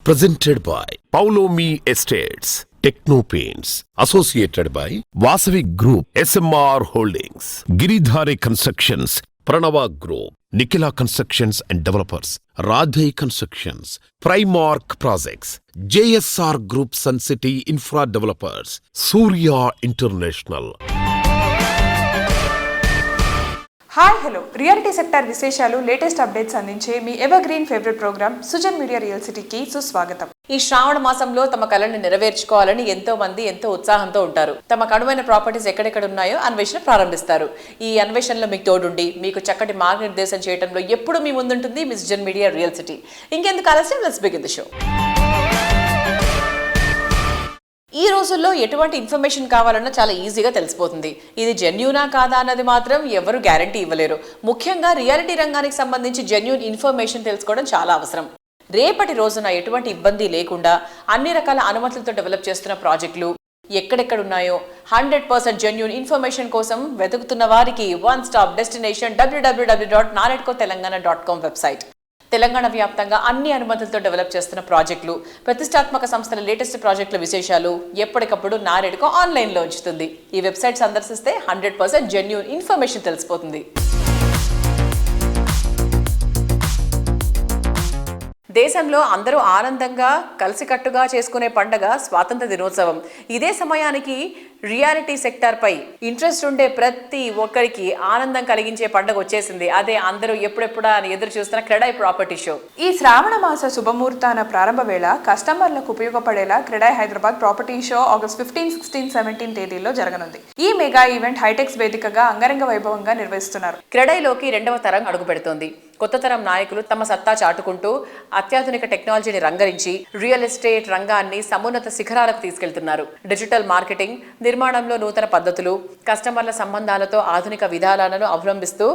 Presented by Paulomi Estates, Techno Paints, associated by Vasavi Group, SMR Holdings, Giridhare Constructions, Pranava Group, Nikhila Constructions and Developers, Radhe Constructions, Primark Projects, JSR Group Sun City Infra Developers, Surya International. Hi hello reality sector విశేషాలు latest updates అందించే మీ evergreen favourite programme Sujan media real సిటీకి సుస్వాగతం. ఈ శ్రావణ మాసంలో తమ కళని నెరవేర్చుకోవాలని ఎంతో మంది ఎంతో ఉత్సాహంతో ఉంటారు. తమ కనుమైన ప్రాపర్టీస్ ఎక్కడెక్కడ ఉన్నాయో అన్వేషణ ప్రారంభిస్తారు. ఈ అన్వేషణలో మీకు తోడుండి మీకు చక్కటి మార్గనిర్దేశం చేయడంలో ఎప్పుడు మీ ముందుంటుంది మీ సుజన్ మీడియా రియల్ సిటీ. ఇంకెందుకు ఆలస్యం, లెట్స్ బిగిన్ ది షో. ఈ రోజుల్లో ఎటువంటి ఇన్ఫర్మేషన్ కావాలన్నా చాలా ఈజీగా తెలిసిపోతుంది. ఇది జెన్యూనా కాదా అన్నది మాత్రం ఎవరు గ్యారంటీ ఇవ్వలేరు. ముఖ్యంగా రియాలిటీ రంగానికి సంబంధించి జెన్యూన్ ఇన్ఫర్మేషన్ తెలుసుకోవడం చాలా అవసరం. రేపటి రోజున ఎటువంటి ఇబ్బంది లేకుండా అన్ని రకాల అనుమతులతో డెవలప్ చేస్తున్న ప్రాజెక్టులు ఎక్కడెక్కడ ఉన్నాయో 100% జెన్యూన్ ఇన్ఫర్మేషన్ కోసం వెతుకుతున్న వారికి one stop destination www.naredcotelangaana.com website. Telangana వ్యాప్తంగా అన్ని అనుమతులతో డెవలప్ చేస్తున్న ప్రాజెక్టులు, ప్రతిష్టాత్మక సంస్థల లేటెస్ట్ ప్రాజెక్టుల విశేషాలు ఎప్పటికప్పుడు నారెడ్కో ఆన్లైన్లో ఉంచుతుంది. ఈ వెబ్సైట్ సందర్శిస్తే 100% జెన్యూన్ ఇన్ఫర్మేషన్ తెలిసిపోతుంది. దేశంలో అందరూ ఆనందంగా కలిసికట్టుగా చేసుకునే పండగ స్వాతంత్ర దినోత్సవం. ఇదే సమయానికి రియాలిటీ సెక్టార్ పై ఇంట్రెస్ట్ ఉండే ప్రతి ఒక్కరికి ఆనందం కలిగించే పండుగ వచ్చేసింది. అదే అందరూ ఎప్పుడెప్పుడా అని ఎదురు చూస్తున్న క్రెడాయ్ ప్రాపర్టీ షో. ఈ శ్రావణ మాస శుభముహూర్తాన ప్రారంభ వేళ కస్టమర్లకు ఉపయోగపడేలా CREDAI Hyderabad property show August 15, 16, 17 తేదీల్లో జరగనుంది. ఈ మెగా ఈవెంట్ హైటెక్స్ వేదికగా అంగరంగ వైభవంగా నిర్వహిస్తున్నారు. క్రెడాయ్లోకి 2వ తరం అడుగు పెడుతోంది. కొత్త తరం నాయకులు తమ సత్తా చాటుకుంటూ అత్యాధునిక టెక్నాలజీని రంగరించి రియల్ ఎస్టేట్ రంగాన్ని సమున్నత శిఖరాలకు తీసుకెళ్తున్నారు. డిజిటల్ మార్కెటింగ్, నిర్మాణంలో నూతన పద్ధతులు, కస్టమర్ల సంబంధాలతో ఆధునిక విధానాలను అవలంబిస్తూ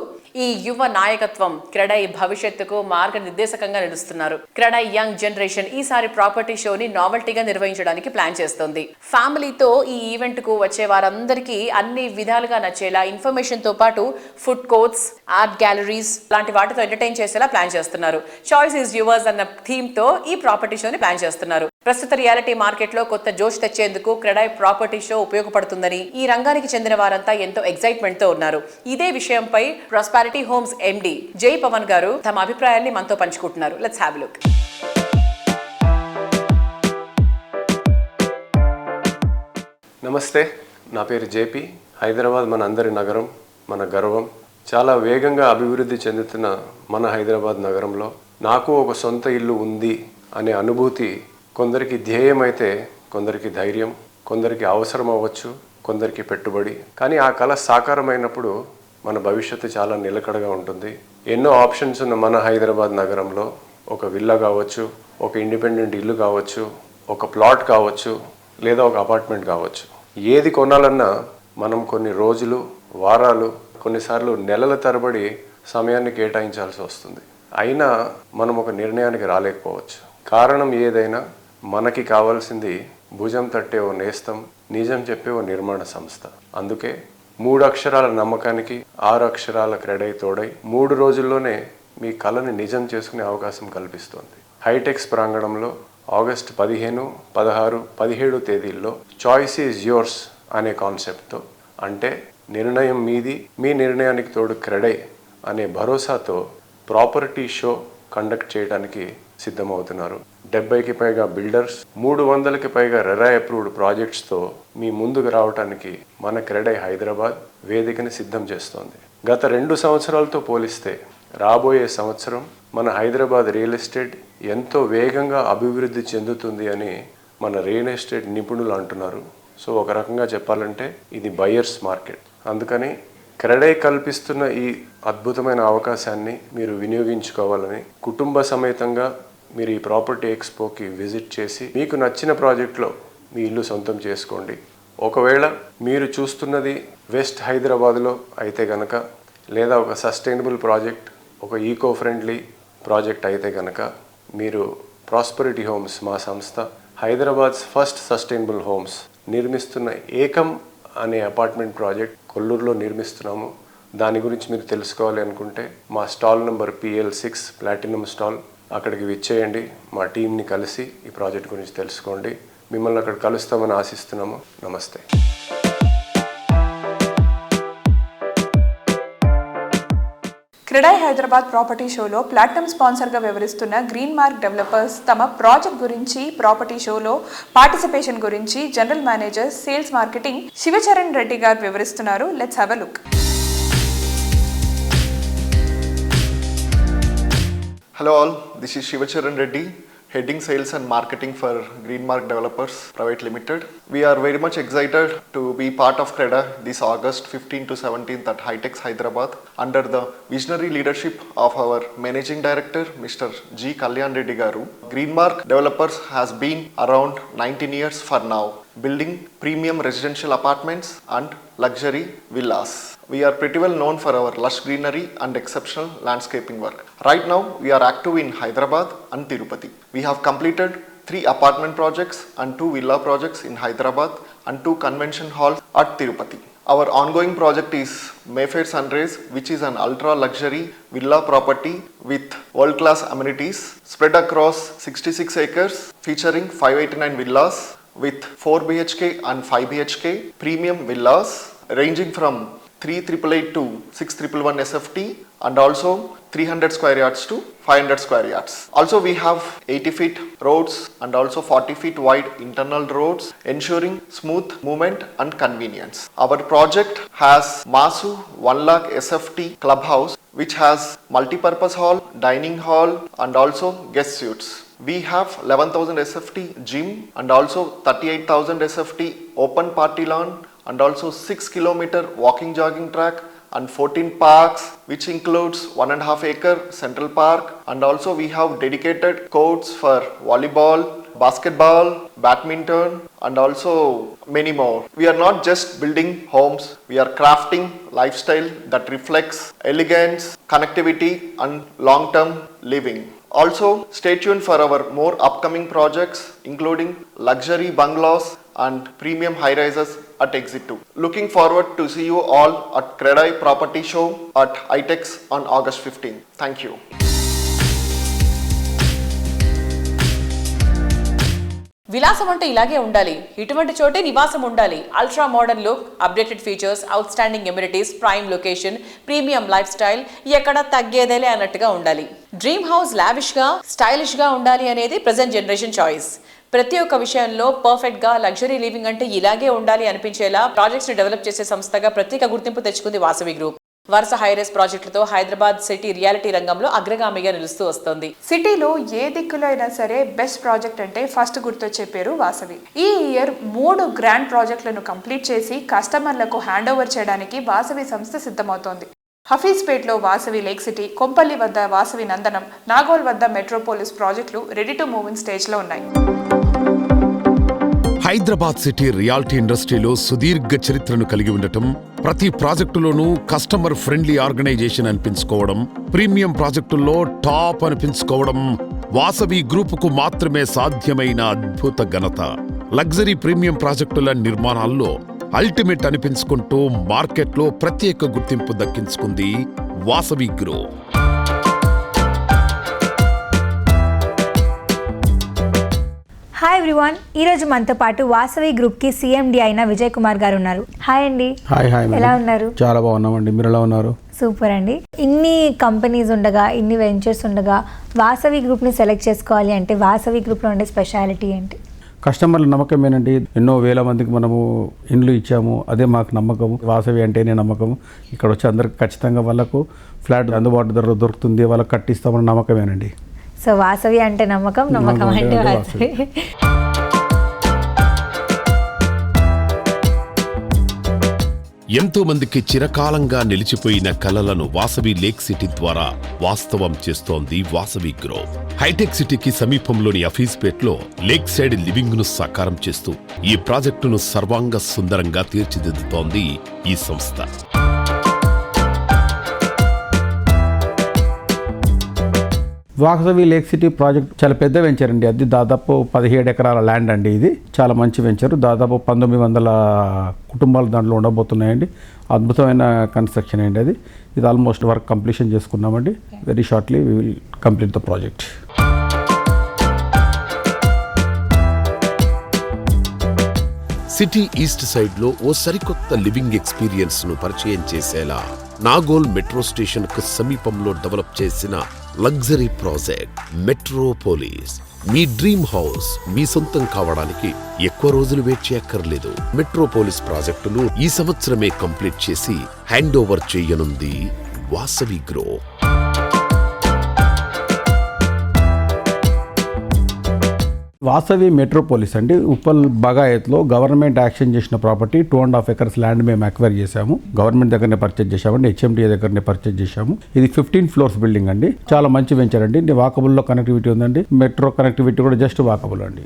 ఈ యువ నాయకత్వం క్రెడాయ్ భవిష్యత్తుకు మార్గనిర్దేశకంగా నిలుస్తున్నారు. క్రెడాయ్ యంగ్ జనరేషన్ ఈసారి ప్రాపర్టీ షోని నావెల్టీగా నిర్వహించడానికి ప్లాన్ చేస్తోంది. ఫ్యామిలీతో ఈ ఈవెంట్ కు వచ్చే వారందరికీ అన్ని విధాలుగా నచ్చేలా ఇన్ఫర్మేషన్ తో పాటు ఫుడ్ కోర్ట్స్, ఆర్ట్ గ్యాలరీస్ లాంటి వాటితో ఎంటర్టైన్ చేసేలా ప్లాన్ చేస్తున్నారు. చాయిస్ ఈజ్ యువర్స్ అన్న థీమ్ తో ఈ ప్రాపర్టీ షోని ప్లాన్ చేస్తున్నారు. ప్రస్తుత రియాలిటీ మార్కెట్ లో కొత్త జోష్ తెచ్చేందుకు క్రెడాయ్ ప్రాపర్టీ షో ఉపయోగపడుతుందని ఈ రంగానికి చెందిన వారంతా ఎంతో ఎక్సైట్మెంట్ తో ఉన్నారు. ఇదే విషయంపై ప్రాస్పారిటీ హోమ్స్ ఎండి జై పవన్ గారు తమ అభిప్రాయాన్ని మనతో పంచుకుంటున్నారు. Let's have a look. నమస్తే, నా పేరు జేపీ. హైదరాబాద్ మన అందరి నగరం, మన గర్వం. చాలా వేగంగా అభివృద్ధి చెందుతున్న మన హైదరాబాద్ నగరంలో నాకు ఒక సొంత ఇల్లు ఉంది అనే అనుభూతి కొందరికి ధ్యేయం అయితే కొందరికి ధైర్యం, కొందరికి అవసరం అవ్వచ్చు, కొందరికి పెట్టుబడి. కానీ ఆ కళ సాకారమైనప్పుడు మన భవిష్యత్తు చాలా నిలకడగా ఉంటుంది. ఎన్నో ఆప్షన్స్ ఉన్న మన హైదరాబాద్ నగరంలో ఒక విల్లా కావచ్చు, ఒక ఇండిపెండెంట్ ఇల్లు కావచ్చు, ఒక ప్లాట్ కావచ్చు, లేదా ఒక అపార్ట్మెంట్ కావచ్చు. ఏది కొనాలన్నా మనం కొన్ని రోజులు, వారాలు, కొన్నిసార్లు నెలల తరబడి సమయాన్ని కేటాయించాల్సి వస్తుంది. అయినా మనం ఒక నిర్ణయానికి రాలేకపోవచ్చు. కారణం ఏదైనా మనకి కావాల్సింది భుజం తట్టే ఓ నేస్తం, నిజం చెప్పే ఓ నిర్మాణ సంస్థ. అందుకే 3 అక్షరాల నమ్మకానికి 6 అక్షరాల క్రెడాయ్ తోడై 3 రోజుల్లోనే మీ కళని నిజం చేసుకునే అవకాశం కల్పిస్తోంది. హైటెక్స్ ప్రాంగణంలో ఆగస్టు 15, 16, 17 తేదీల్లో చాయిస్ ఈజ్ యోర్స్ అనే కాన్సెప్ట్తో, అంటే నిర్ణయం మీది, మీ నిర్ణయానికి తోడు క్రెడాయ్ అనే భరోసాతో ప్రాపర్టీ షో కండక్ట్ చేయడానికి సిద్ధమవుతున్నారు. 70కి పైగా బిల్డర్స్, 300కి పైగా రెరా అప్రూవ్డ్ ప్రాజెక్ట్స్తో మీ ముందుకు రావడానికి మన క్రెడాయ్ హైదరాబాద్ వేదికని సిద్ధం చేస్తోంది. గత 2 సంవత్సరాలతో పోలిస్తే రాబోయే సంవత్సరం మన హైదరాబాద్ రియల్ ఎస్టేట్ ఎంతో వేగంగా అభివృద్ధి చెందుతుంది అని మన రియల్ ఎస్టేట్ నిపుణులు అంటున్నారు. సో ఒక రకంగా చెప్పాలంటే ఇది బయర్స్ మార్కెట్. అందుకని క్రెడాయ్ కల్పిస్తున్న ఈ అద్భుతమైన అవకాశాన్ని మీరు వినియోగించుకోవాలని కుటుంబ సమేతంగా మీరు ఈ ప్రాపర్టీ ఎక్స్పోకి విజిట్ చేసి మీకు నచ్చిన ప్రాజెక్ట్లో మీ ఇల్లు సొంతం చేసుకోండి. ఒకవేళ మీరు చూస్తున్నది వెస్ట్ హైదరాబాద్లో అయితే కనుక, లేదా ఒక సస్టైనబుల్ ప్రాజెక్ట్, ఒక ఈకో ఫ్రెండ్లీ ప్రాజెక్ట్ అయితే కనుక, మీరు ప్రాస్పరిటీ హోమ్స్, మా సంస్థ హైదరాబాద్స్ ఫస్ట్ సస్టైనబుల్ హోమ్స్ నిర్మిస్తున్న ఏకం అనే అపార్ట్మెంట్ ప్రాజెక్ట్ కొల్లూరులో నిర్మిస్తున్నాము. దాని గురించి మీరు తెలుసుకోవాలి అనుకుంటే మా stall number PL6 platinum stall అక్కడికి విచ్చేయండి, మా టీంని కలిసి ఈ ప్రాజెక్ట్ గురించి తెలుసుకోండి. మిమ్మల్ని అక్కడ కలుస్తామని ఆశిస్తున్నాము. నమస్తే. క్రెడాయ్ హైదరాబాద్ ప్రాపర్టీ షోలో ప్లాటినం స్పాన్సర్గా వ్యవహరిస్తున్న గ్రీన్ మార్క్ డెవలపర్స్ తమ ప్రాజెక్ట్ గురించి, ప్రాపర్టీ షోలో పార్టిసిపేషన్ గురించి general manager sales marketing Shivacharan Reddy గారు వివరిస్తున్నారు. Let's have a look. Hello all, this is Shivacharan Reddy, heading sales and marketing for Green Mark Developers Private Limited. We are very much excited to be part of CREDA this August 15 to 17th at Hitex Hyderabad under the visionary leadership of our Managing Director Mr. G. Kalyan Reddy Garu. Green Mark Developers has been around 19 years for now, building premium residential apartments and luxury villas. We are pretty well known for our lush greenery and exceptional landscaping work. Right now, we are active in Hyderabad and Tirupati. We have completed 3 apartment projects and 2 villa projects in Hyderabad and 2 convention halls at Tirupati. Our ongoing project is Mayfair Sunrise, which is an ultra luxury villa property with world-class amenities spread across 66 acres, featuring 589 villas with 4 BHK and 5 BHK premium villas ranging from 3,888 to 6,111 SFT and also 300 square yards to 500 square yards. Also we have 80 feet roads and also 40 feet wide internal roads, ensuring smooth movement and convenience. Our project has Masu 1 lakh SFT clubhouse which has multi-purpose hall, dining hall and also guest suites. We have 11,000 SFT gym and also 38,000 SFT open party lawn and also 6 kilometer walking jogging track and 14 parks which includes 1.5 acre central park, and also we have dedicated courts for volleyball, basketball, badminton and also many more. We are not just building homes, we are crafting lifestyle that reflects elegance, connectivity and long-term living. Also stay tuned for our more upcoming projects including luxury bungalows and premium high-rises at Exit 2. Looking forward to see you all at CREDAI Property Show at Hitex on August 15. Thank you. విలాసం అంటే ఇలాగే ఉండాలి, ఇటువంటి చోటే నివాసం ఉండాలి. Ultra modern look, updated features, out standing amenities, prime location, premium life style, ఎక్కడ తగ్గేదేలే అన్నట్టుగా ఉండాలి. డ్రీమ్ హౌస్ లావిష్ గా, స్టైలిష్ గా ఉండాలి అనేది ప్రెజెంట్ జనరేషన్ చాయిస్. ప్రతి ఒక్క విషయంలో పర్ఫెక్ట్ గా లగ్జరీ లివింగ్ అంటే ఇలాగే ఉండాలి అనిపించేలా ప్రాజెక్ట్స్ ని డెవలప్ చేసే సంస్థగా ప్రత్యేక గుర్తింపు తెచ్చుకుంది వాసవి గ్రూప్. వరుస హైరేస్ ప్రాజెక్టులతో హైదరాబాద్ సిటీ రియాలిటీ రంగంలో అగ్రగామిగా నిలుస్తూ వస్తోంది. సిటీలో ఏ దిక్కులో అయినా సరే బెస్ట్ ప్రాజెక్ట్ అంటే ఫస్ట్ గుర్తొచ్చే పేరు వాసవి. ఈ ఇయర్ 3 గ్రాండ్ ప్రాజెక్టులను కంప్లీట్ చేసి కస్టమర్లకు హ్యాండ్ ఓవర్ చేయడానికి వాసవి సంస్థ సిద్ధమవుతోంది. హఫీజ్పేట్లో వాసవి లేక్ సిటీ, కొంపల్లి వద్ద వాసవి నందనం, నాగోల్ వద్ద మెట్రోపోలిస్ ప్రాజెక్టులు ready to move in stage లో ఉన్నాయి. హైదరాబాద్ సిటీ రియాలిటీ ఇండస్ట్రీలో సుదీర్ఘ చరిత్రను కలిగి ఉండటం, ప్రతి ప్రాజెక్టులోనూ కస్టమర్ ఫ్రెండ్లీ ఆర్గనైజేషన్ అనిపించుకోవడం, ప్రీమియం ప్రాజెక్టుల్లో టాప్ అనిపించుకోవడం వాసవి గ్రూపుకు మాత్రమే సాధ్యమైన అద్భుత ఘనత. లగ్జరీ ప్రీమియం ప్రాజెక్టుల నిర్మాణాల్లో అల్టిమేట్ అనిపించుకుంటూ మార్కెట్లో ప్రత్యేక గుర్తింపు దక్కించుకుంది వాసవి గ్రూప్. హాయ్ ఎవ్రీవన్, ఈరోజు మనతో పాటు వాసవి గ్రూప్కి సిఎండి అయిన విజయ్ కుమార్ గారు ఉన్నారు. హాయ్ అండి. హాయ్. ఎలా ఉన్నారు? చాలా బాగున్నామండి. మీరు ఎలా ఉన్నారు? సూపర్ అండి. ఇన్ని కంపెనీస్ ఉండగా, ఇన్ని వెంచర్స్ ఉండగా వాసవి గ్రూప్ని సెలెక్ట్ చేసుకోవాలి అంటే వాసవి గ్రూప్లో ఉండే స్పెషాలిటీ ఏంటి? కస్టమర్ల నమ్మకమేనండి. ఎన్నో వేల మందికి మనము ఇండ్లు ఇచ్చాము, అదే మాకు నమ్మకం. వాసవి అంటేనే నమ్మకం. ఇక్కడ వచ్చి అందరికి ఖచ్చితంగా వాళ్ళకు ఫ్లాట్ అందుబాటు ధర దొరుకుతుంది, వాళ్ళకి కట్టిస్తామన్న నమ్మకమేనండి. సో వాసవి అంటే నమ్మకం, నమ్మకం అంటే వాసవి. ఎంతో మందికి చిరకాలంగా నిలిచిపోయిన కలలను వాసవి లేక్ సిటీ ద్వారా వాస్తవం చేస్తోంది వాసవి గ్రూప్. హైటెక్ సిటీకి సమీపంలోని హఫీజ్పేట్లో లేక్ సైడ్ లివింగ్ ను సాకారం చేస్తూ ఈ ప్రాజెక్టును సర్వాంగ సుందరంగా తీర్చిదిద్దుతోంది ఈ సంస్థ. వాసవి లేక్ సిటీ ప్రాజెక్ట్ చాలా పెద్ద వెంచర్ అండి. అది దాదాపు 17 ఎకరాల ల్యాండ్ అండి. ఇది చాలా మంచి వెంచర్. దాదాపు 1900 కుటుంబాలు దాంట్లో ఉండబోతున్నాయండి. అద్భుతమైన కన్స్ట్రక్షన్ అండి అది. ఇది ఆల్మోస్ట్ వర్క్ కంప్లీషన్ చేసుకున్నామండి. Very shortly we will complete the project. City east side లో ఓ సరికొత్త లివింగ్ ఎక్స్పీరియన్స్ ను పరిచయం చేసేలా నాగోల్ మెట్రో స్టేషన్ కు సమీపంలో డెవలప్ చేసిన లగ్జరీ ప్రాజెక్ట్ మెట్రోపోలిస్. మీ డ్రీమ్ హౌస్ మీ సొంతం కావడానికి ఎక్కువ రోజులు వెయిట్ చేయక్కర్లేదు. మెట్రోపోలిస్ ప్రాజెక్టును ఈ సంవత్సరమే కంప్లీట్ చేసి హ్యాండ్ ఓవర్ చేయనుంది వాసవి గ్రూప్. వాసవి మెట్రోపోలిస్ అండి, ఉప్పల్ బగాయత్లో గవర్నమెంట్ యాక్షన్ చేసిన ప్రాపర్టీ 2.5 acres ల్యాండ్ మేము అక్వైర్ చేశాము. గవర్నమెంట్ దగ్గరనే పర్చేజ్ చేశామండి, హెచ్ఎండిఏ దగ్గరనే పర్చేజ్ చేశాము. ఇది 15 floors బిల్డింగ్ అండి, చాలా మంచి వెంచర్ అండి. వాకబుల్లో కనెక్టివిటీ ఉందండి, మెట్రో కనెక్టివిటీ కూడా జస్ట్ వాకబుల్ అండి.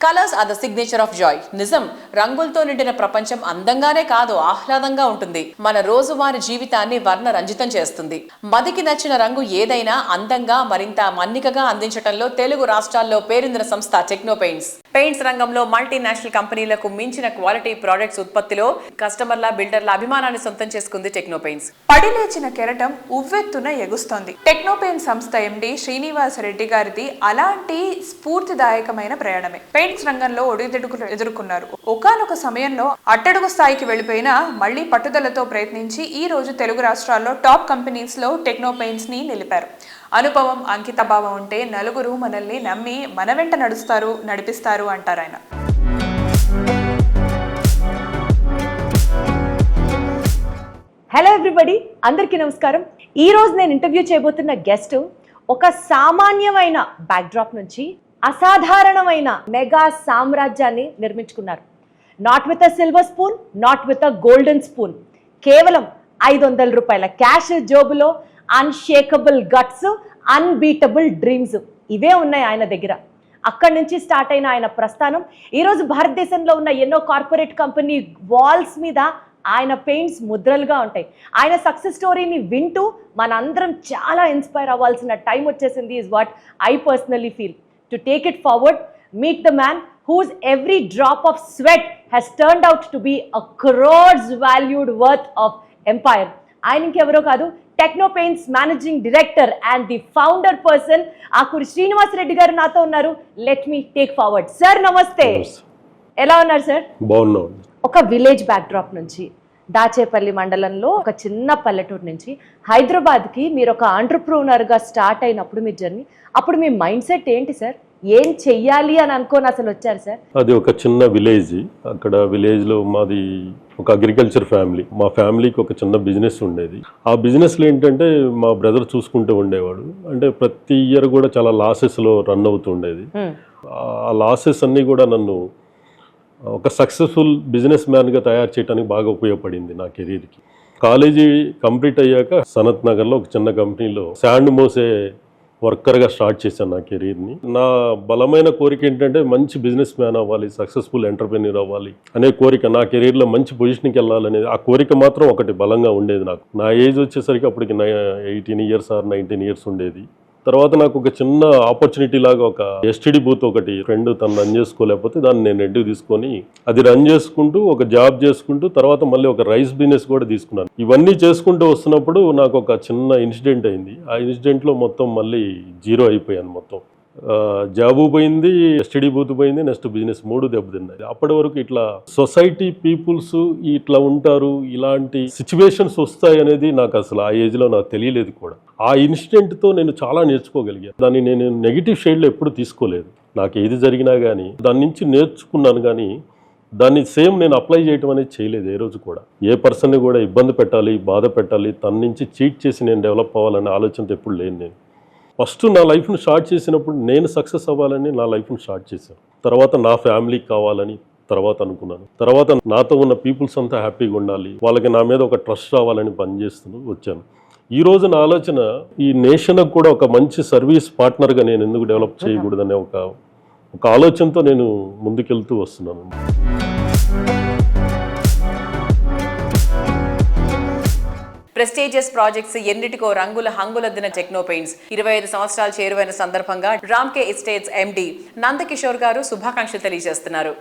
Colours are the signature of joy. నిజం, రంగులతో నిండిన ప్రపంచం అందంగానే కాదు ఆహ్లాదంగా ఉంటుంది. మన రోజువారీ జీవితాన్ని వర్ణ రంజితం చేస్తుంది. మదికి నచ్చిన రంగు ఏదైనా అందంగా మరింత మన్నికగా అందించడంలో తెలుగు రాష్ట్రాల్లో పేరొందిన సంస్థ టెక్నో పెయింట్స్. పెయింట్స్ రంగంలో మల్టీనేషనల్ కంపెనీలకు మించిన క్వాలిటీ ప్రొడక్ట్స్ ఉత్పత్తిలో కస్టమర్ల బిల్డర్ల అభిమానాన్ని సొంతం చేసుకుంది టెక్నో పెయింట్స్. పడిలేచిన కెరటం ఉవ్వెత్తున ఎగుస్తోంది. టెక్నో పెయింట్స్ సంస్థ ఎండి శ్రీనివాస్ రెడ్డి గారిది అలాంటి స్ఫూర్తిదాయకమైన ప్రయాణమే. పెయింట్స్ రంగంలో ఒడిదుడుకులు ఎదుర్కొన్నారు. ఒకానొక సమయంలో అట్టడుగు స్థాయికి వెళ్లిపోయినా మళ్లీ పట్టుదలతో ప్రయత్నించి ఈ రోజు తెలుగు రాష్ట్రాల్లో టాప్ కంపెనీస్ లో టెక్నో పెయింట్స్ ని నిలిపారు. అనుభవం, అంకితభావం ఉంటే నలుగురు మనల్ని నమ్మి మన వెంట నడిపిస్తారు అంటారు ఆయన. హలో ఎవ్రీబడి, అందరికీ నమస్కారం. ఈ రోజు నేను ఇంటర్వ్యూ చేయబోతున్న గెస్ట్ ఒక సామాన్యమైన బ్యాక్డ్రాప్ నుంచి అసాధారణమైన మెగా సామ్రాజ్యాన్ని నిర్మించుకున్నారు. Not with a silver spoon, not with a golden spoon, కేవలం 500 రూపాయల క్యాష్ జోబులో అన్షేకబుల్ గట్స్, అన్బీటబుల్ డ్రీమ్స్ ఇవే ఉన్నాయి ఆయన దగ్గర. అక్కడి నుంచి స్టార్ట్ అయిన ఆయన ప్రస్థానం ఈరోజు భారతదేశంలో ఉన్న ఎన్నో కార్పొరేట్ కంపెనీ వాల్స్ మీద ఆయన పెయింట్స్ ముద్రలుగా ఉంటాయి. ఆయన సక్సెస్ స్టోరీని వింటూ మనందరం చాలా ఇన్స్పైర్ అవ్వాల్సిన టైం వచ్చేసింది is what I personally feel. To take it forward, meet the man whose every drop of sweat has turned out to be a crores valued worth of empire. ఆయన ఇంకెవరో కాదు, techno paints managing director and the founder person Akuri Srinivas Reddy గారు నాతో ఉన్నారు. Let me take forward. Sir నమస్తే, ఎలా ఉన్నారు sir? బాగున్నాం. ఒక విలేజ్ బ్యాక్డ్రాప్ నుంచి దాచేపల్లి మండలంలో ఒక చిన్న పల్లెటూరు నుంచి హైదరాబాద్కి మీరు ఒక ఆంటర్ప్రూనర్గా స్టార్ట్ అయినప్పుడు మీ జర్నీ, అప్పుడు మీ మైండ్ సెట్ ఏంటి సార్? ఏం చెయ్యాలి అని అనుకోని అసలు వచ్చారు సార్? అది ఒక చిన్న విలేజ్. అక్కడ విలేజ్లో మాది ఒక అగ్రికల్చర్ ఫ్యామిలీ. మా ఫ్యామిలీకి ఒక చిన్న బిజినెస్ ఉండేది. ఆ బిజినెస్లో ఏంటంటే మా బ్రదర్ చూసుకుంటూ ఉండేవాడు. అంటే ప్రతి ఇయర్ కూడా చాలా లాసెస్లో రన్ అవుతూ ఉండేది. ఆ లాసెస్ అన్నీ కూడా నన్ను ఒక సక్సెస్ఫుల్ బిజినెస్ మ్యాన్గా తయారు చేయడానికి బాగా ఉపయోగపడింది నా కెరీర్కి. కాలేజీ కంప్లీట్ అయ్యాక సనత్ నగర్లో ఒక చిన్న కంపెనీలో శాండ్ మోసే వర్కర్గా స్టార్ట్ చేశాను నా కెరీర్ని. నా బలమైన కోరిక ఏంటంటే మంచి బిజినెస్ మ్యాన్ అవ్వాలి, సక్సెస్ఫుల్ ఎంటర్ప్రెన్యూర్ అవ్వాలి అనే కోరిక. నా కెరీర్లో మంచి పొజిషన్కి వెళ్ళాలనేది ఆ కోరిక మాత్రం ఒకటి బలంగా ఉండేది నాకు. నా ఏజ్ వచ్చేసరికి అప్పటికి 18 years or 19 years ఉండేది. తర్వాత నాకు ఒక చిన్న ఆపర్చునిటీ లాగా ఒక ఎస్టీడీ బూత్ ఒకటి ఫ్రెండ్ తను రన్ చేసుకోలేకపోతే దాన్ని నేను రెడ్డి తీసుకొని అది రన్ చేసుకుంటూ ఒక జాబ్ చేసుకుంటూ తర్వాత మళ్ళీ ఒక రైస్ బిజినెస్ కూడా తీసుకున్నాను. ఇవన్నీ చేసుకుంటూ వస్తున్నప్పుడు నాకు ఒక చిన్న ఇన్సిడెంట్ అయింది. ఆ ఇన్సిడెంట్లో మొత్తం మళ్ళీ జీరో అయిపోయాను. మొత్తం జాబు పోయింది, ఎస్టీడీ బూత్ పోయింది, నెక్స్ట్ బిజినెస్ 3 దెబ్బతిన్నాయి. అప్పటి వరకు ఇట్లా సొసైటీ పీపుల్స్ ఇట్లా ఉంటారు, ఇలాంటి సిచ్యువేషన్స్ వస్తాయి అనేది నాకు అసలు ఆ ఏజ్లో నాకు తెలియలేదు కూడా. ఆ ఇన్సిడెంట్తో నేను చాలా నేర్చుకోగలిగాను. దాన్ని నేను నెగిటివ్ షేడ్లో ఎప్పుడు తీసుకోలేదు. నాకు ఏది జరిగినా కానీ దాని నుంచి నేర్చుకున్నాను, కానీ దాన్ని సేమ్ నేను అప్లై చేయడం అనేది చేయలేదు ఏ రోజు కూడా. ఏ పర్సన్ని కూడా ఇబ్బంది పెట్టాలి, బాధ పెట్టాలి, తన నుంచి చీట్ చేసి నేను డెవలప్ అవ్వాలనే ఆలోచనతో ఎప్పుడు లేను నేను. ఫస్ట్ నా లైఫ్ను స్టార్ట్ చేసినప్పుడు నేను సక్సెస్ అవ్వాలని నా లైఫ్ను స్టార్ట్ చేశాను. తర్వాత నా ఫ్యామిలీకి కావాలని తర్వాత అనుకున్నాను. తర్వాత నాతో ఉన్న పీపుల్స్ అంతా హ్యాపీగా ఉండాలి, వాళ్ళకి నా మీద ఒక ట్రస్ట్ రావాలని పనిచేస్తూ వచ్చాను. ఈ రోజు నా ఆలోచన ఈ నేషన్కి కూడా ఒక మంచి సర్వీస్ పార్ట్నర్గా నేను ఎందుకు డెవలప్ చేయకూడదనే ఒక ఆలోచనతో నేను ముందుకెళ్తూ వస్తున్నాను. ప్రెస్టీజియస్ ప్రాజెక్ట్స్ ఎన్నిటికో రంగుల హంగులద్దిన టెక్నో పెయింట్స్ 25 సంవత్సరాలు చేరువైన సందర్భంగా రామ్కే ఎస్టేట్స్ ఎండి నందకిషోర్ గారు శుభాకాంక్షలు తెలియజేస్తున్నారు.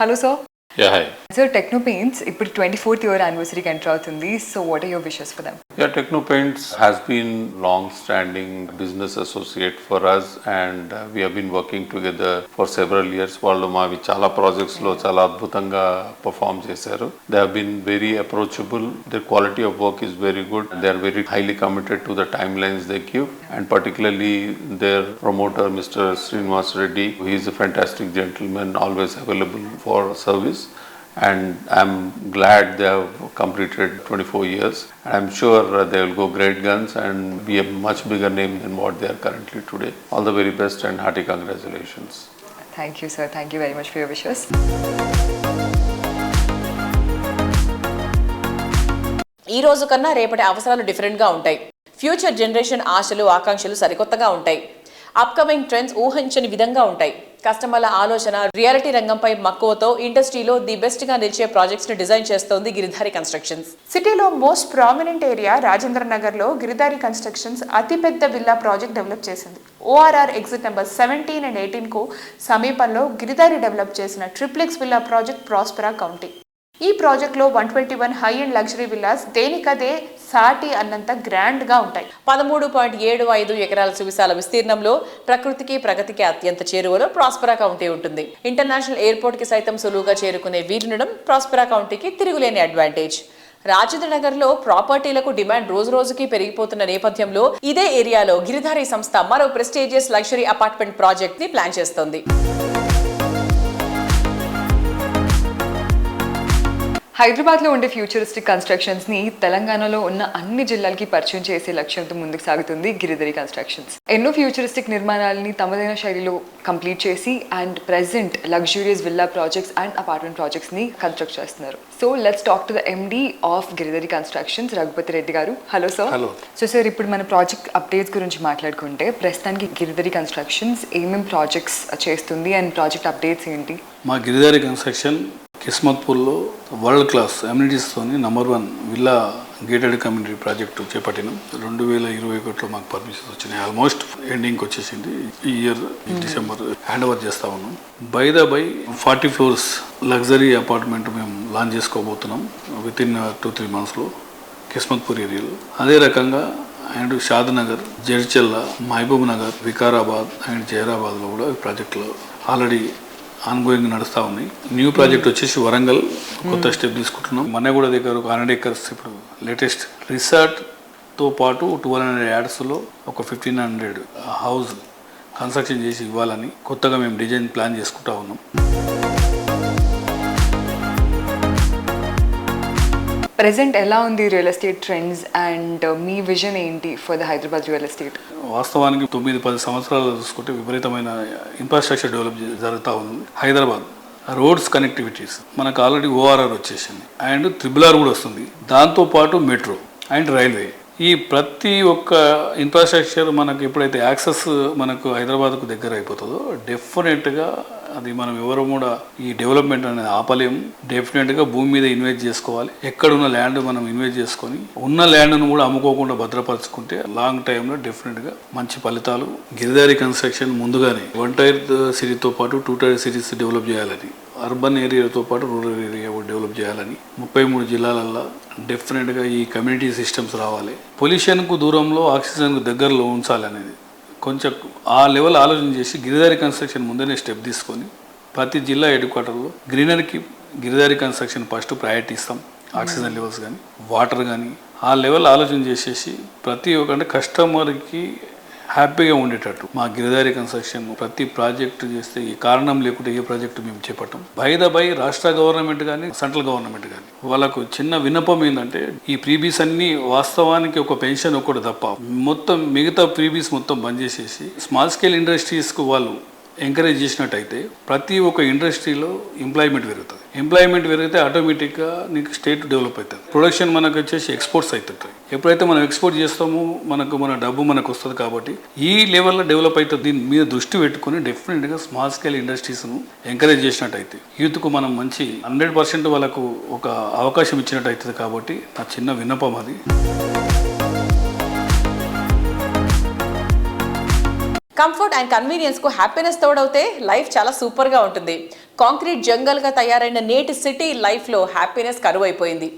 Hello sir. Yeah, hi. Sir, Techno Paints ఇప్పుడు 24th year anniversary కి ఎంటర్ అవుతుంది. So what are your wishes for them? Yeah, Techno Paints has been long-standing business associate for us, and we have been working together for several years. వాళ్ళు మావి చాలా ప్రాజెక్ట్స్లో చాలా అద్భుతంగా perform చేశారు. They have been very approachable. Their quality of work is very good. They are very highly committed to the timelines they give, and particularly their promoter, Mr. Srinivas Reddy. He is a fantastic gentleman, always available for service. And I'm glad they have completed 24 years. I'm sure they will go great guns and be a much bigger name than what they are currently today. All the very best and hearty congratulations. Thank you, sir. Thank you very much for your wishes. ఈ రోజు కన్నా రేపటి అవసరాలు డిఫరెంట్గా ఉంటాయి. Future generation ఆశలు ఆకాంక్షలు సరికొత్తగా ఉంటాయి. అప్కమింగ్ ట్రెండ్స్ ఊహించని విధంగా ఉంటాయి. కస్టమర్ల ఆలోచన రియాలిటీ రంగంపై మక్కువతో ఇండస్ట్రీలో ది బెస్ట్ గా నిలిచే ప్రాజెక్ట్స్ ని డిజైన్ చేస్తోంది గిరిధారి కన్స్ట్రక్షన్స్. సిటీలో most prominent area Rajendra Nagar లో గిరిధారి కన్స్ట్రక్షన్స్ అతిపెద్ద విల్లా ప్రాజెక్ట్ డెవలప్ చేసింది. ఓఆర్ఆర్ ఎగ్జిట్ నెంబర్ 17 and 18 కు సమీపంలో గిరిధారి డెవలప్ చేసిన triplex villa project Prospera county. ఈ ప్రాజెక్ట్లో 121 హై అండ్ లగ్జరీ విల్లాస్ దేనికదే సాటి అన్నంత గ్రాండ్ గా ఉంటాయి. 13.75 ఎకరాల సువిశాల విస్తీర్ణంలో ప్రకృతికి ప్రగతికి అత్యంత చేరువలో ప్రాస్పెరా కౌంటీ ఉంటుంది. ఇంటర్నేషనల్ ఎయిర్పోర్ట్ కి సైతం సులువుగా చేరుకునే వీలుండడం ప్రాస్పెరా కౌంటీకి తిరుగులేని అడ్వాంటేజ్. రాజేంద్ర నగర్ లో ప్రాపర్టీలకు డిమాండ్ రోజు రోజుకి పెరిగిపోతున్న నేపథ్యంలో ఇదే ఏరియాలో గిరిధారి సంస్థ మరో ప్రెస్టీజియస్ లగ్జరీ అపార్ట్మెంట్ ప్రాజెక్ట్ ని ప్లాన్ చేస్తోంది. హైదరాబాద్లో ఉండే ఫ్యూచరిస్టిక్ కన్స్ట్రక్షన్స్ని తెలంగాణలో ఉన్న అన్ని జిల్లాలకి పరిచయం చేసే లక్ష్యంతో ముందుకు సాగుతుంది గిరిధారి కన్స్ట్రక్షన్స్. ఎన్నో ఫ్యూచరిస్టిక్ నిర్మాణాలని తమదైన శైలిలో కంప్లీట్ చేసి and present luxurious villa projects and apartment ప్రాజెక్ట్స్ని కన్స్ట్రక్ట్ చేస్తున్నారు. So let's talk to the MD of Giridhari constructions, Raghupathi Reddy గారు. Hello sir. Hello. So sir, ఇప్పుడు మన ప్రాజెక్ట్ అప్డేట్స్ గురించి మాట్లాడుకుంటే ప్రస్తుతానికి గిరిధారి కన్స్ట్రక్షన్స్ ఏమేమి ప్రాజెక్ట్స్ చేస్తుంది అండ్ ప్రాజెక్ట్ అప్డేట్స్ ఏంటి? మా గిరిధారి కన్స్ట్రక్షన్ కిస్మత్పూర్లో వరల్డ్ క్లాస్ అమ్యూనిటీస్తోని #1 విల్లా గేటెడ్ కమ్యూనిటీ ప్రాజెక్టు చేపట్టినాం. 2021లో మాకు పర్మిషన్స్ వచ్చినాయి. ఆల్మోస్ట్ ఎండింగ్కి వచ్చేసింది. ఈ ఇయర్ డిసెంబర్ హ్యాండ్ ఓవర్ చేస్తూ ఉన్నాం. బై 40 floors లగ్జరీ అపార్ట్మెంట్ మేము లాంచ్ చేసుకోబోతున్నాం వితిన్ 2-3 monthsలో కిస్మత్పూర్ ఏరియాలో. అదే రకంగా అండ్ షాద్నగర్, జడ్చల్ల, మహబూబ్ నగర్, వికారాబాద్ అండ్ జైరాబాద్లో కూడా ప్రాజెక్టులు ఆల్రెడీ ఆన్గోయింగ్ నడుస్తూ ఉన్నాయి. న్యూ ప్రాజెక్ట్ వచ్చేసి వరంగల్ కొత్త స్టెప్ తీసుకుంటున్నాం. మన్నగూడ దగ్గర ఒక 100 acres ఇప్పుడు లేటెస్ట్ రిసార్ట్తో పాటు 1200 యార్డ్స్లో ఒక 1500 హౌస్ కన్స్ట్రక్షన్ చేసి ఇవ్వాలని కొత్తగా మేము డిజైన్ ప్లాన్ చేసుకుంటా ఉన్నాం. ప్రెజెంట్ ఎలా ఉంది రియల్ ఎస్టేట్ ట్రెండ్స్ అండ్ మీ విజన్ ఏంటి for the Hyderabad real estate? వాస్తవానికి 9-10 సంవత్సరాలు చూసుకుంటే విపరీతమైన ఇన్ఫ్రాస్ట్రక్చర్ డెవలప్ జరుగుతూ ఉంది. హైదరాబాద్ రోడ్స్ కనెక్టివిటీస్ మనకు ఆల్రెడీ ఓఆర్ఆర్ వచ్చేసింది అండ్ RRR కూడా వస్తుంది. దాంతోపాటు మెట్రో అండ్ రైల్వే, ఈ ప్రతి ఒక్క ఇన్ఫ్రాస్ట్రక్చర్ మనకు ఎప్పుడైతే యాక్సెస్ మనకు హైదరాబాద్కు దగ్గర అయిపోతుందో డెఫినెట్గా అది మనం ఎవరు కూడా ఈ డెవలప్మెంట్ అనేది ఆపలేము. డెఫినెట్గా భూమి మీద ఇన్వెస్ట్ చేసుకోవాలి. ఎక్కడున్న ల్యాండ్ మనం ఇన్వెస్ట్ చేసుకొని ఉన్న ల్యాండ్ను కూడా అమ్ముకోకుండా భద్రపరచుకుంటే లాంగ్ టైంలో డెఫినెట్గా మంచి ఫలితాలు. గిరిధారి కన్స్ట్రక్షన్ ముందుగానే 1 tier సిటీతో పాటు 2 tier సిటీస్ డెవలప్ చేయాలని, అర్బన్ ఏరియాతో పాటు రూరల్ ఏరియా కూడా డెవలప్ చేయాలని 33 జిల్లాలల్లో డెఫినెట్గా ఈ కమ్యూనిటీ సిస్టమ్స్ రావాలి. పొల్యూషన్కు దూరంలో ఆక్సిజన్కు దగ్గరలో ఉంచాలనేది కొంచెం ఆ లెవెల్ ఆలోచన చేసి గిరిధారి కన్స్ట్రక్షన్ ముందనే స్టెప్ తీసుకొని ప్రతి జిల్లా హెడ్-క్వార్టర్లో గ్రీనరీకి గిరిధారి కన్స్ట్రక్షన్ ఫస్ట్ ప్రయారిటీ ఇస్తాం. ఆక్సిజన్ లెవెల్స్ కానీ వాటర్ కానీ ఆ లెవెల్ ఆలోచన చేసేసి ప్రతి ఒక్క కస్టమర్కి హ్యాపీగా ఉండేటట్టు మా గిరిధారి కన్స్ట్రక్షన్ ప్రతి ప్రాజెక్టు చేస్తే ఈ కారణం లేకుంటే ఏ ప్రాజెక్టు మేము చేపట్టాం. బై రాష్ట్ర గవర్నమెంట్ కానీ సెంట్రల్ గవర్నమెంట్ కానీ వాళ్ళకు చిన్న విన్నపం ఏంటంటే ఈ ప్రీబీస్ అన్ని వాస్తవానికి ఒక పెన్షన్ ఒకటి తప్ప మొత్తం మిగతా ప్రీబీస్ మొత్తం బంద్ చేసేసి స్మాల్ స్కేల్ ఇండస్ట్రీస్కు వాళ్ళు ఎంకరేజ్ చేసినట్టయితే ప్రతి ఒక్క ఇండస్ట్రీలో ఎంప్లాయ్మెంట్ పెరుగుతుంది. ఎంప్లాయ్మెంట్ పెరిగితే ఆటోమేటిక్గా నీకు స్టేట్ డెవలప్ అవుతుంది. ప్రొడక్షన్ మనకు వచ్చేసి ఎక్స్పోర్ట్స్ అవుతుంటాయి. ఎప్పుడైతే మనం ఎక్స్పోర్ట్ చేస్తామో మన డబ్బు మనకు వస్తుంది. కాబట్టి ఈ లెవెల్లో డెవలప్ అవుతుంది. దీని మీద దృష్టి పెట్టుకుని డెఫినెట్గా స్మాల్ స్కేల్ ఇండస్ట్రీస్ను ఎంకరేజ్ చేసినట్టయితే యూత్కు మనం మంచి 100% వాళ్ళకు ఒక అవకాశం ఇచ్చినట్టు అవుతుంది. కాబట్టి నా చిన్న విన్నపం అది. కంఫర్ట్ అండ్ కన్వీనియన్స్కు హ్యాపీనెస్ తోడవుతే లైఫ్ చాలా సూపర్గా ఉంటుంది. కాంక్రీట్ జంగల్గా తయారైన నేటి సిటీ లైఫ్లో హ్యాపీనెస్ కరువైపోయింది.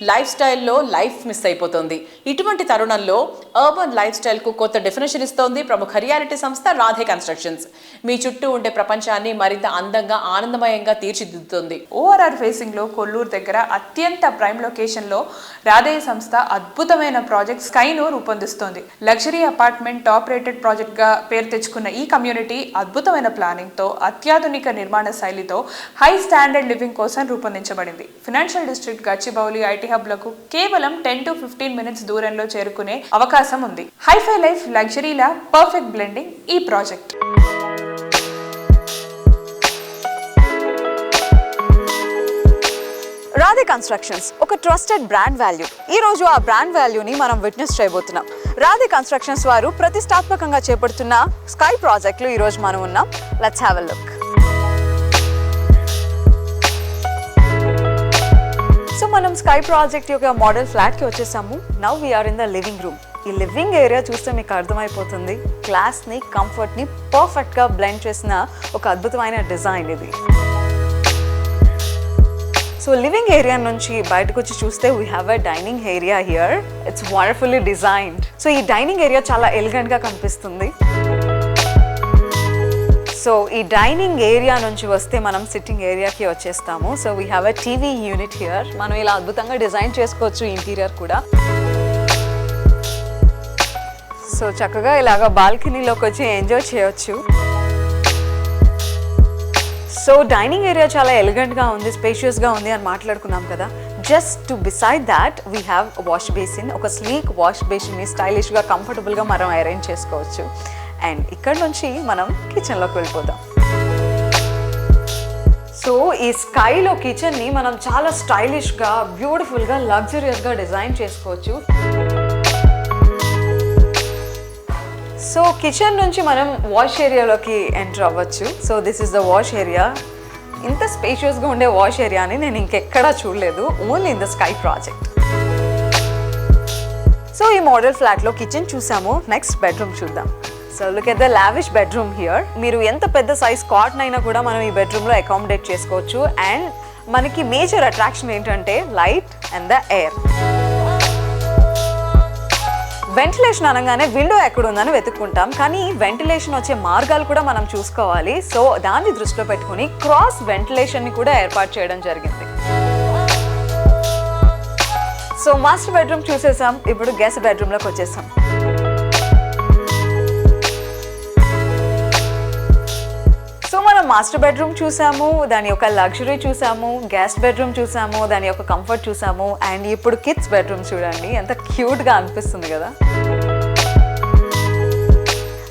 లైఫ్ స్టైల్లో లైఫ్ మిస్ అయిపోతుంది. ఇటువంటి తరుణంలో అర్బన్ లైఫ్ స్టైల్కు కొత్త డెఫినేషన్ ఇస్తోంది ప్రముఖ రియాలిటీ సంస్థ రాధే కన్స్ట్రక్షన్స్. మీ చుట్టూ ఉండే ప్రపంచాన్ని మరింత అందంగా ఆనందమయంగా తీర్చిదిద్దుతుంది. ఓఆర్ఆర్ ఫేసింగ్ లో కొల్లూరు దగ్గర అత్యంత ప్రైమ్ లొకేషన్ లో రాధే సంస్థ అద్భుతమైన ప్రాజెక్ట్ స్కైను రూపొందిస్తోంది. Luxury apartment top rated project గా పేరు తెచ్చుకున్న ఈ కమ్యూనిటీ అద్భుతమైన ప్లానింగ్ తో అత్యాధునిక నిర్మాణ శైలితో హై స్టాండర్డ్ లివింగ్ కోసం రూపొందించబడింది. Financial district Gachibowli IT hub లకు కేవలం 10 to 15 minutes దూరంలో చేరుకునే అవకాశం ఉంది. హైఫై లైఫ్ లగ్జరీలా పర్ఫెక్ట్ బ్లెండింగ్ ఈ ప్రాజెక్ట్. రాధే కన్స్ట్రక్షన్స్ ఒక ట్రస్టెడ్ బ్రాండ్ వాల్యూ. ఈ రోజు ఆ బ్రాండ్ వాల్యూని మనం విట్నెస్ చేయబోతున్నాం. రాధే కన్స్ట్రక్షన్స్ వారు ప్రతిష్టాత్మకంగా చేపడుతున్న స్కై ప్రాజెక్టులు ఈ రోజు మనం ఉన్నాం. Let's have a look. So మనం స్కై ప్రాజెక్ట్ యొక్క మోడల్ ఫ్లాట్కి వచ్చేసాము. Now we are in the living room. ఈ లివింగ్ ఏరియా చూస్తే మీకు అర్థమైపోతుంది, క్లాస్ని కంఫర్ట్ని పర్ఫెక్ట్గా బ్లెండ్ చేసిన ఒక అద్భుతమైన డిజైన్ ఇది. సో లివింగ్ ఏరియా నుంచి బయటకు వచ్చి చూస్తే we have a dining area here. It's wonderfully designed. So ఈ డైనింగ్ ఏరియా చాలా ఎలిగెంట్గా కనిపిస్తుంది. సో ఈ డైనింగ్ ఏరియా నుంచి వస్తే మనం సిట్టింగ్ ఏరియాకి వచ్చేస్తాము. So we have a TV unit here. మనం ఇలా అద్భుతంగా డిజైన్ చేసుకోవచ్చు ఇంటీరియర్ కూడా. సో చక్కగా ఇలాగ బాల్కనీలోకి వచ్చి ఎంజాయ్ చేయొచ్చు. సో డైనింగ్ ఏరియా చాలా ఎలిగెంట్గా ఉంది, స్పేషియస్గా ఉంది అని మాట్లాడుకున్నాం కదా. Just to beside that we have wash basin. ఒక స్లీక్ వాష్ బేసిన్ని స్టైలిష్గా కంఫర్టబుల్గా మనం అరేంజ్ చేసుకోవచ్చు. అండ్ ఇక్కడ నుంచి మనం కిచెన్లోకి వెళ్ళిపోదాం. సో ఈ స్కైలో కిచెన్ని మనం చాలా స్టైలిష్గా, బ్యూటిఫుల్గా, లగ్జరియస్గా డిజైన్ చేసుకోవచ్చు. సో కిచెన్ నుంచి మనం వాష్ ఏరియాలోకి ఎంటర్ అవ్వచ్చు. So this is the wash area. ఇంత స్పేషియస్గా ఉండే వాష్ ఏరియాని నేను ఇంకెక్కడా చూడలేదు, only in the sky project. So ఈ మోడల్ ఫ్లాట్లో కిచెన్ చూసాము. నెక్స్ట్ బెడ్రూమ్ చూద్దాం. So look at the lavish bedroom here. మీరు ఎంత పెద్ద సైజ్ కాట్ అయినా కూడా మనం ఈ బెడ్రూమ్లో అకామిడేట్ చేసుకోవచ్చు. అండ్ మనకి మేజర్ అట్రాక్షన్ ఏంటంటే light and the air. Ventilation అనగానే విండో ఎక్కడ ఉందని వెతుక్కుంటాం, కానీ వెంటిలేషన్ వచ్చే మార్గాలు కూడా మనం చూసుకోవాలి. సో దాన్ని దృష్టిలో పెట్టుకుని క్రాస్ వెంటిలేషన్ని కూడా ఏర్పాటు చేయడం జరిగింది. సో మాస్టర్ బెడ్రూమ్ చూసేసాం. ఇప్పుడు గెస్ట్ బెడ్రూమ్లోకి వచ్చేసాం. సో మనం మాస్టర్ బెడ్రూమ్ చూసాము, దాని యొక్క లగ్జరీ చూసాము, గెస్ట్ బెడ్రూమ్ చూసాము, దాని యొక్క కంఫర్ట్ చూసాము. అండ్ ఇప్పుడు కిడ్స్ బెడ్రూమ్ చూడండి, ఎంత క్యూట్గా అనిపిస్తుంది కదా.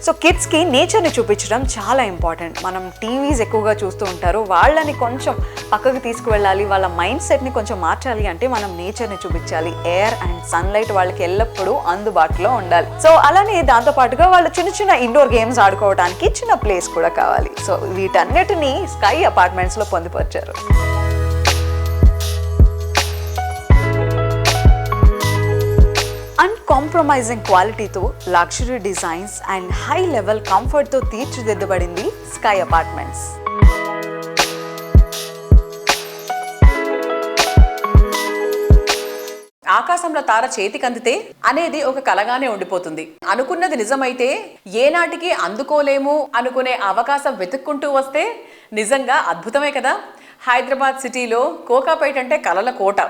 సో కిడ్స్కి నేచర్ని చూపించడం చాలా ఇంపార్టెంట్. మనం టీవీస్ ఎక్కువగా చూస్తూ ఉంటారు, వాళ్ళని కొంచెం పక్కకు తీసుకువెళ్ళాలి, వాళ్ళ మైండ్ సెట్ని కొంచెం మార్చాలి అంటే మనం నేచర్ని చూపించాలి. ఎయిర్ అండ్ సన్లైట్ వాళ్ళకి ఎల్లప్పుడూ అందుబాటులో ఉండాలి. సో అలానే దాంతోపాటుగా వాళ్ళు చిన్న చిన్న ఇండోర్ గేమ్స్ ఆడుకోవడానికి చిన్న ప్లేస్ కూడా కావాలి. సో వీటన్నిటినీ స్కై అపార్ట్మెంట్స్లో పొందుపరిచారు. అన్కాంప్రమైజింగ్ క్వాలిటీతో, luxury designs and high level కంఫర్ట్తో తీర్చిదిద్దబడింది స్కై అపార్ట్మెంట్స్. ఆకాశంలో తార చేతికి అందితే అనేది ఒక కలగానే ఉండిపోతుంది. అనుకున్నది నిజమైతే ఏనాటికి అందుకోలేము అనుకునే అవకాశం వెతుక్కుంటూ వస్తే నిజంగా అద్భుతమే కదా. హైదరాబాద్ సిటీలో కోకాపేట అంటే కలల కోట.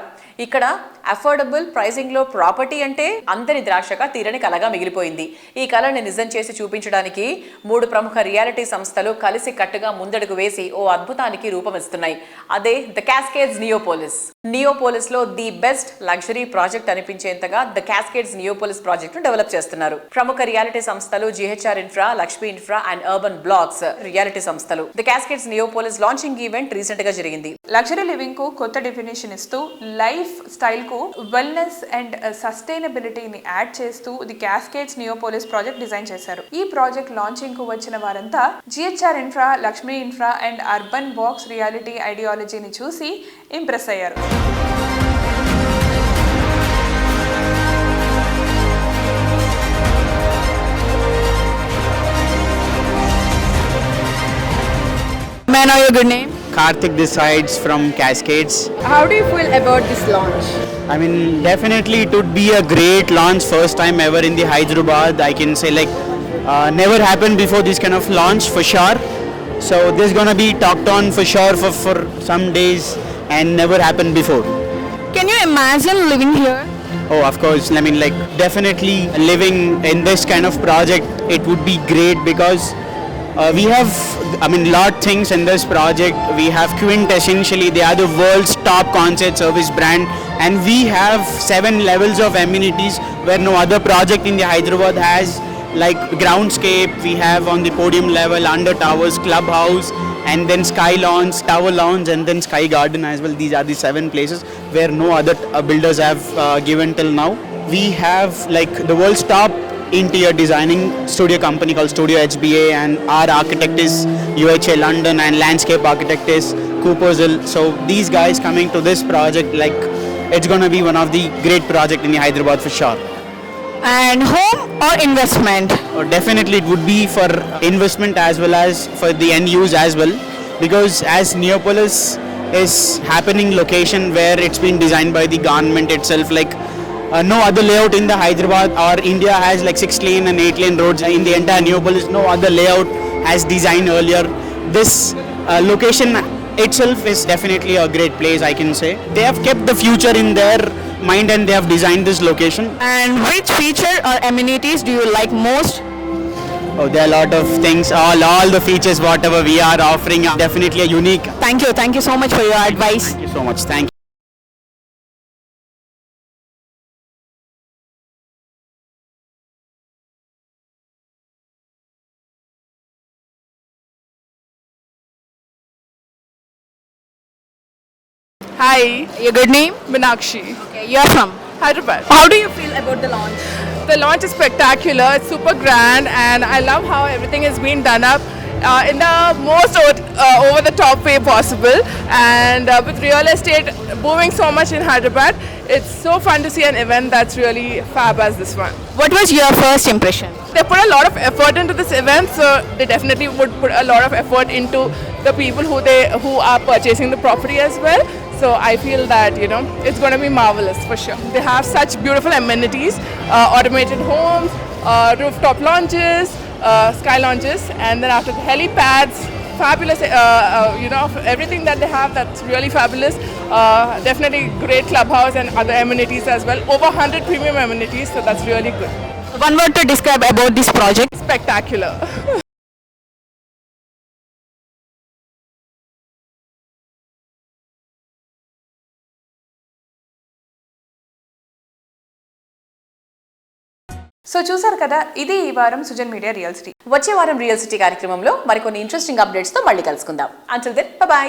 ఇక్కడ అఫోర్డబుల్ ప్రైసింగ్లో ప్రాపర్టీ అంటే అందరి ద్రాక్షగా తీరని కలగా మిగిలిపోయింది. ఈ కళని నిజం చేసి చూపించడానికి 3 ప్రముఖ రియాలిటీ సంస్థలు కలిసి కట్టుగా ముందడుగు వేసి ఓ అద్భుతానికి రూపమిస్తున్నాయి. అదే ద క్యాస్కేడ్స్ నియోపోలిస్. నియోపోలిస్లో ది బెస్ట్ లగ్జరీ ప్రాజెక్ట్ అనిపించేంతగా ద క్యాస్కేడ్స్ నియోపోలిస్ ప్రాజెక్ట్ను డెవలప్ చేస్తున్నారు. ప్రముఖ రియాలిటీ సంస్థలు GHR infra, Lakshmi infra and urban blocks reality సంస్థలు. The Cascades Neopolis launching event recent గా జరిగింది. లగ్జరీ లివింగ్ కు కొత్త డెఫినేషన్ ఇస్తూ లైఫ్ స్టైల్ కు వెల్నెస్ అండ్ సస్టైనబిలిటీని యాడ్ చేస్తూ the Cascades Neopolis project design చేశారు. ఈ ప్రాజెక్ట్ లాంచింగ్ కు వచ్చిన వారంతా GHR infra, Lakshmi infra and urban box reality ఐడియాలజీని చూసి ఇంప్రెస్ అయ్యారు. May I know your good name? Karthik this sides from Cascades. How do you feel about this launch? I mean, definitely it would be a great launch, first time ever in the Hyderabad. I can say like never happened before this kind of launch for sure. So this is gonna be talked on for sure for some days and never happened before. Can you imagine living here? Oh, of course. I mean, like definitely living in this kind of project, it would be great because we have, I mean, lot things in this project. We have Quint essentially. They are the world's top concert service brand, and we have 7 levels of amenities where no other project in the Hyderabad has. Like groundscape, we have on the podium level, under towers, clubhouse, and then sky lounge, tower lounge, and then sky garden as well. These are the 7 places where no other builders have given till now. We have like the world's top interior designing studio company called Studio HBA, and our architect is UHA London, and landscape architect is Coopersville. So these guys coming to this project, like it's gonna be one of the great project in the Hyderabad for sure. And home or investment? Definitely it would be for investment as well as for the end use as well, because as Neopolis is happening location where it's been designed by the government itself, like no other layout in the Hyderabad or India has like 6-lane and 8-lane roads in the entire Neopolis. No other layout has designed earlier. This location itself is definitely a great place, I can say. They have kept the future in their mind and they have designed this location. And which feature or amenities do you like most? Oh, there are a lot of things, all the features whatever we are offering are definitely a unique. Thank you so much for your advice. Thank you so much. Thank you. Hi, your good name? Meenakshi. Okay, you're from Hyderabad. How do you feel about the launch? The launch is spectacular, it's super grand, and I love how everything is being done up in the most over the top way possible. And with real estate booming so much in Hyderabad, it's so fun to see an event that's really fab as this one. What was your first impression? They put a lot of effort into this event, so they definitely would put a lot of effort into the people who are purchasing the property as well. So I feel that, you know, it's going to be marvelous for sure. They have such beautiful amenities, automated homes, rooftop lounges, sky lounges, and then after the helipads, fabulous, you know, everything that they have that's really fabulous. Definitely great clubhouse and other amenities as well. Over 100 premium amenities, so that's really good. One word to describe about this project? Spectacular. So చూసారు కదా, ఇది ఈ వారం Sujan media real city. వచ్చే వారం real city కార్యక్రమంలో మరికొన్ని interesting అప్డేట్స్తో మళ్ళీ కలుసుకుందాం. Until then by.